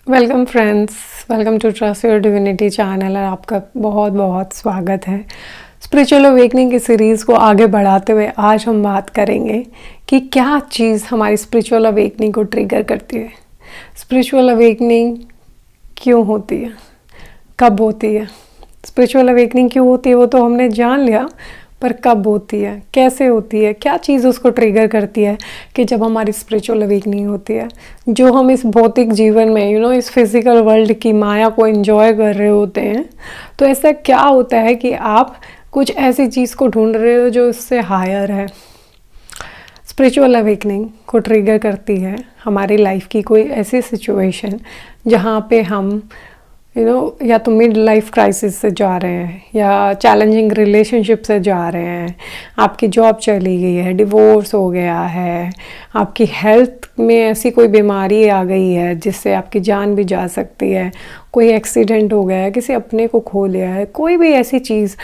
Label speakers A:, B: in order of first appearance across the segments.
A: Welcome friends, welcome to trust your divinity channel और आपका बहुत बहुत स्वागत है। स्पिरिचुअल अवेकनिंग की सीरीज़ को आगे बढ़ाते हुए आज हम बात करेंगे कि क्या चीज़ हमारी स्पिरिचुअल अवेकनिंग को ट्रिगर करती है। स्पिरिचुअल अवेकनिंग क्यों होती है, कब होती है, स्पिरिचुअल अवेकनिंग क्यों होती है वो तो हमने जान लिया, पर कब होती है, कैसे होती है, क्या चीज़ उसको ट्रिगर करती है कि जब हमारी स्पिरिचुअल अवेकनिंग होती है। जो हम इस भौतिक जीवन में इस फिज़िकल वर्ल्ड की माया को एंजॉय कर रहे होते हैं, तो ऐसा क्या होता है कि आप कुछ ऐसी चीज़ को ढूंढ रहे हो जो इससे हायर है। स्पिरिचुअल अवेकनिंग को ट्रिगर करती है हमारी लाइफ की कोई ऐसी सिचुएशन जहाँ पे हम या तो मिड लाइफ क्राइसिस से जा रहे हैं या चैलेंजिंग रिलेशनशिप से जा रहे हैं, आपकी जॉब चली गई है, डिवोर्स हो गया है, आपकी हेल्थ में ऐसी कोई बीमारी आ गई है जिससे आपकी जान भी जा सकती है, कोई एक्सीडेंट हो गया है, किसी अपने को खो लिया है, कोई भी ऐसी चीज़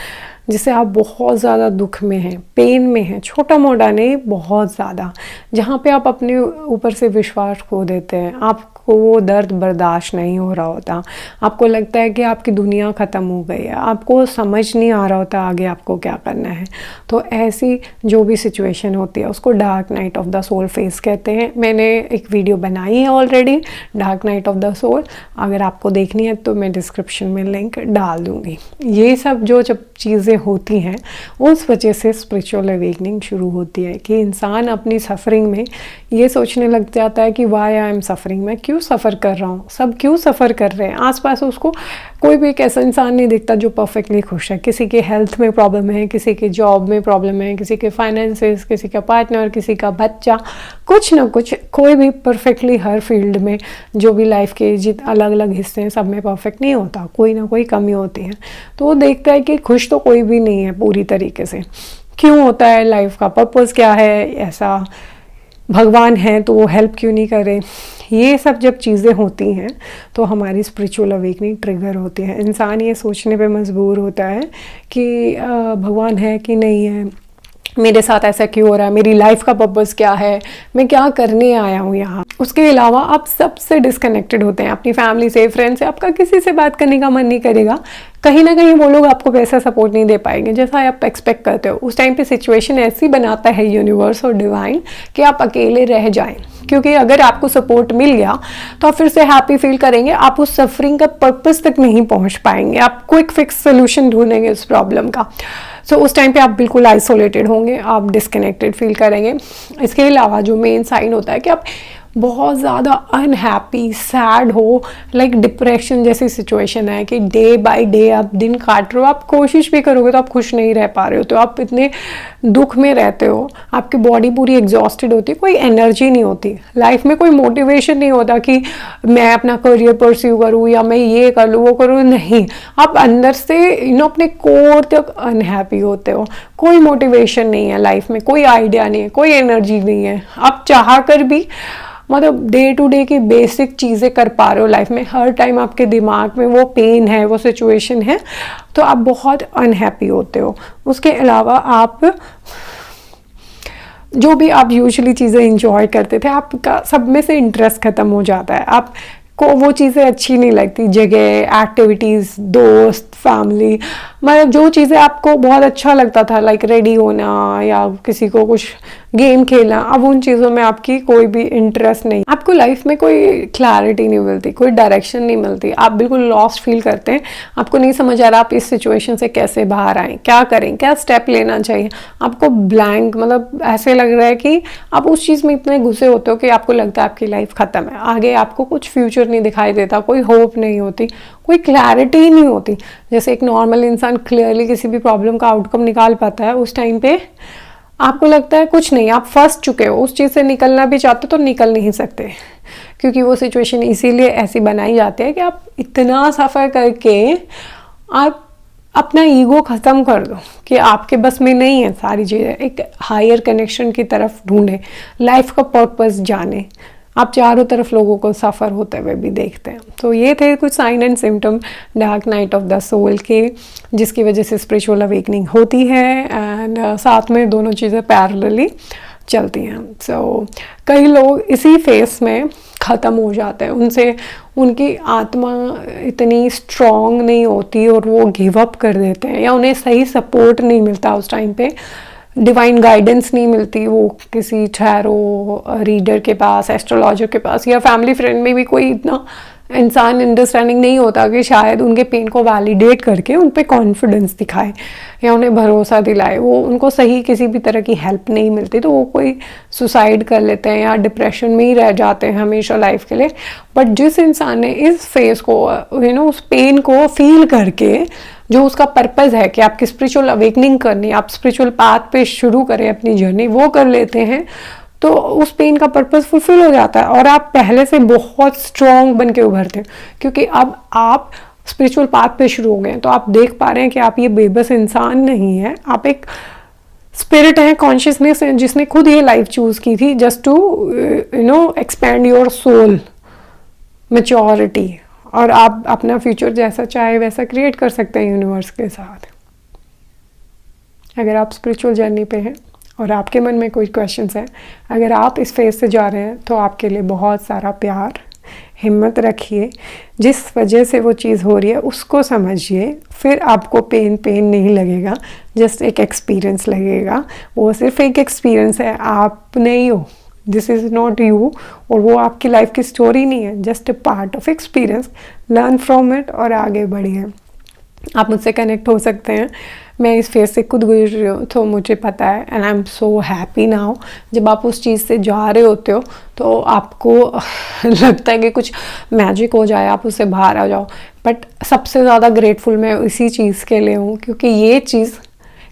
A: जिससे आप बहुत ज़्यादा दुख में हैं, पेन में हैं, छोटा मोटा नहीं, बहुत ज़्यादा, जहाँ पे आप अपने ऊपर से विश्वास खो देते हैं, आपको वो दर्द बर्दाश्त नहीं हो रहा होता, आपको लगता है कि आपकी दुनिया ख़त्म हो गई है, आपको समझ नहीं आ रहा होता आगे आपको क्या करना है। तो ऐसी जो भी सिचुएशन होती है उसको dark night of the soul face कहते हैं। मैंने एक वीडियो बनाई है already, dark night of the soul, अगर आपको देखनी है तो मैं डिस्क्रिप्शन में लिंक डाल दूँगी। ये सब जब चीज़ें होती हैं उस वजह से स्पिरिचुअल अवेकनिंग शुरू होती है कि इंसान अपनी सफ़रिंग में ये सोचने लग जाता है कि वाई आई एम सफ़रिंग, मैं क्यों सफ़र कर रहा हूँ, सब क्यों सफ़र कर रहे हैं। आसपास उसको कोई भी एक ऐसा इंसान नहीं दिखता जो परफेक्टली खुश है। किसी के हेल्थ में प्रॉब्लम है, किसी के जॉब में प्रॉब्लम है, किसी के फाइनेंसेस, किसी का पार्टनर, किसी का बच्चा, कुछ ना कुछ, कोई भी परफेक्टली हर फील्ड में जो भी लाइफ के अलग अलग हिस्से हैं सब में परफेक्ट नहीं होता, कोई ना कोई कमी होती है। तो वो देखता है कि खुश तो कोई भी नहीं है पूरी तरीके से। क्यों होता है, लाइफ का पर्पस क्या है, ऐसा भगवान है तो वो हेल्प क्यों नहीं करे। ये सब जब चीज़ें होती हैं तो हमारी स्पिरिचुअल अवेकनिंग ट्रिगर होती है। इंसान ये सोचने पे मजबूर होता है कि भगवान है कि नहीं है, मेरे साथ ऐसा क्यों हो रहा है, मेरी लाइफ का पर्पस क्या है, मैं क्या करने आया हूँ यहाँ। उसके अलावा आप सबसे डिस्कनेक्टेड होते हैं, अपनी फैमिली से, फ्रेंड से, आपका किसी से बात करने का मन नहीं करेगा। कहीं ना कहीं वो लोग आपको वैसा सपोर्ट नहीं दे पाएंगे जैसा आप एक्सपेक्ट करते हो। उस टाइम पे सिचुएशन ऐसी बनाता है यूनिवर्स और डिवाइन कि आप अकेले रह जाएं, क्योंकि अगर आपको सपोर्ट मिल गया तो आप फिर से हैप्पी फील करेंगे, आप उस सफरिंग का पर्पस तक नहीं पहुंच पाएंगे, आप क्विक फिक्स सोल्यूशन ढूंढेंगे उस प्रॉब्लम का। सो उस टाइम पे आप बिल्कुल आइसोलेटेड होंगे, आप डिस्कनेक्टेड फील करेंगे। इसके अलावा जो मेन साइन होता है कि आप बहुत ज़्यादा अनहैप्पी, सैड हो, लाइक डिप्रेशन जैसी सिचुएशन है कि डे बाय डे आप दिन काट रहे हो, आप कोशिश भी करोगे तो आप खुश नहीं रह पा रहे हो, तो आप इतने दुख में रहते हो, आपकी बॉडी पूरी एग्जॉस्टेड होती है, कोई एनर्जी नहीं होती, लाइफ में कोई मोटिवेशन नहीं होता कि मैं अपना करियर परस्यू करूँ या मैं ये कर लूँ वो करूँ, नहीं, आप अंदर से अपने कोर तक अनहैप्पी होते हो, कोई मोटिवेशन नहीं है लाइफ में, कोई आइडिया नहीं है, कोई एनर्जी नहीं है, आप चाह कर भी मतलब डे टू डे की बेसिक चीज़ें कर पा रहे हो लाइफ में, हर टाइम आपके दिमाग में वो पेन है, वो सिचुएशन है, तो आप बहुत अनहैप्पी होते हो। उसके अलावा आप जो भी आप यूजुअली चीज़ें इंजॉय करते थे, आपका सब में से इंटरेस्ट ख़त्म हो जाता है, आप को वो चीज़ें अच्छी नहीं लगती, जगह, एक्टिविटीज़, दोस्त, फैमिली, मतलब जो चीज़ें आपको बहुत अच्छा लगता था, लाइक रेडी होना या किसी को कुछ गेम खेलना, अब उन चीज़ों में आपकी कोई भी इंटरेस्ट नहीं, आपको लाइफ में कोई क्लैरिटी नहीं मिलती, कोई डायरेक्शन नहीं मिलती, आप बिल्कुल लॉस्ट फील करते हैं, आपको नहीं समझ आ रहा आप इस सिचुएशन से कैसे बाहर आएँ, क्या करें, क्या स्टेप लेना चाहिए, आपको ब्लैंक, मतलब ऐसे लग रहा है कि आप उस चीज़ में इतने घुसे होते हो कि आपको लगता है आपकी लाइफ ख़त्म है, आगे आपको कुछ फ्यूचर नहीं दिखाई देता, कोई होप नहीं होती, कोई क्लैरिटी ही नहीं होती। जैसे एक नॉर्मल इंसान क्लियरली किसी भी प्रॉब्लम का आउटकम निकाल पाता है, उस टाइम पे आपको लगता है कुछ नहीं, आप फंस चुके हो, उस चीज़ से निकलना भी चाहते तो निकल नहीं सकते, क्योंकि वो सिचुएशन इसीलिए ऐसी बनाई जाती है कि आप इतना सफ़र करके आप अपना ईगो ख़त्म कर दो कि आपके बस में नहीं है सारी चीज़ें, एक हायर कनेक्शन की तरफ ढूंढें, लाइफ का पर्पस जाने, आप चारों तरफ लोगों को सफ़र होते हुए भी देखते हैं। तो ये थे कुछ sign and symptom dark night of the soul के, जिसकी वजह से स्पिरिचुअल अवेकनिंग होती है, एंड साथ में दोनों चीज़ें पैरेलली चलती हैं। सो कई लोग इसी फेस में ख़त्म हो जाते हैं, उनसे उनकी आत्मा इतनी स्ट्रॉन्ग नहीं होती और वो गिव अप कर देते हैं, या उन्हें सही सपोर्ट नहीं मिलता उस टाइम पे, डिवाइन गाइडेंस नहीं मिलती, वो किसी टैरो रीडर के पास, एस्ट्रोलॉजर के पास, या फैमिली फ्रेंड में भी कोई इतना इंसान अंडरस्टैंडिंग नहीं होता कि शायद उनके पेन को वैलिडेट करके उन पे कॉन्फिडेंस दिखाए या उन्हें भरोसा दिलाए। वो उनको सही किसी भी तरह की हेल्प नहीं मिलती, तो वो कोई सुसाइड कर लेते हैं या डिप्रेशन में ही रह जाते हैं हमेशा लाइफ के लिए। बट जिस इंसान ने इस फेस को उस पेन को फील करके, जो उसका पर्पज़ है कि आपकी स्पिरिचुअल अवेकनिंग करनी, आप स्पिरिचुअल पाथ पे शुरू करें अपनी जर्नी, वो कर लेते हैं, तो उस पेन का पर्पस फुलफिल हो जाता है और आप पहले से बहुत स्ट्रॉन्ग बन के उभरते हैं, क्योंकि अब आप स्पिरिचुअल पाथ पे शुरू हो गए हैं। तो आप देख पा रहे हैं कि आप ये बेबस इंसान नहीं है, आप एक स्पिरिट है, कॉन्शियसनेस है, जिसने खुद ये लाइफ चूज की थी just to expand your soul maturity, और आप अपना फ्यूचर जैसा चाहे वैसा क्रिएट कर सकते हैं यूनिवर्स के साथ। अगर आप स्पिरिचुअल जर्नी पे हैं और आपके मन में कोई क्वेश्चंस हैं, अगर आप इस फेज से जा रहे हैं, तो आपके लिए बहुत सारा प्यार। हिम्मत रखिए, जिस वजह से वो चीज़ हो रही है उसको समझिए, फिर आपको पेन नहीं लगेगा, जस्ट एक एक्सपीरियंस लगेगा। वो सिर्फ एक एक्सपीरियंस है, आप नहीं हो, दिस इज़ नॉट यू, और वो आपकी लाइफ की स्टोरी नहीं है, just a part of experience. Learn from it और आगे बढ़िए। आप मुझसे कनेक्ट हो सकते हैं, मैं इस फेज से खुद गुजर रही हूँ, तो मुझे पता है, and I am so happy now. जब आप उस चीज़ से जा रहे होते हो तो आपको लगता है कि कुछ मैजिक हो जाए, आप उससे बाहर आ जाओ। बट सबसे ज़्यादा ग्रेटफुल मैं इसी चीज़ के लिए हूँ, क्योंकि ये चीज़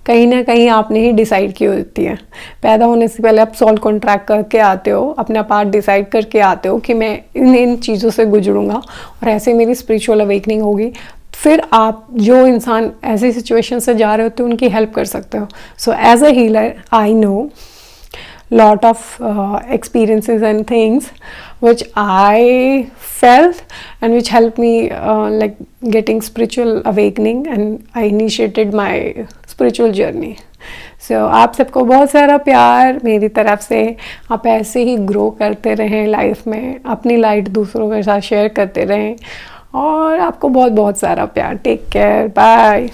A: कहीं ना कहीं आपने ही डिसाइड की होती है। पैदा होने से पहले आप सोल कॉन्ट्रैक्ट करके आते हो, अपना पार्ट डिसाइड करके आते हो कि मैं इन चीज़ों से गुजरूंगा और ऐसे मेरी स्पिरिचुअल अवेकनिंग होगी। फिर आप जो इंसान ऐसी सिचुएशन से जा रहे होते हैं उनकी हेल्प कर सकते हो। So as a healer I know lot of experiences and things which I felt and which helped me like getting spiritual awakening, and I initiated my spiritual journey. So आप सबको बहुत सारा प्यार मेरी तरफ से। आप ऐसे ही ग्रो करते रहें लाइफ में, अपनी लाइट दूसरों के साथ शेयर करते रहें, और आपको बहुत बहुत सारा प्यार। Take care, bye.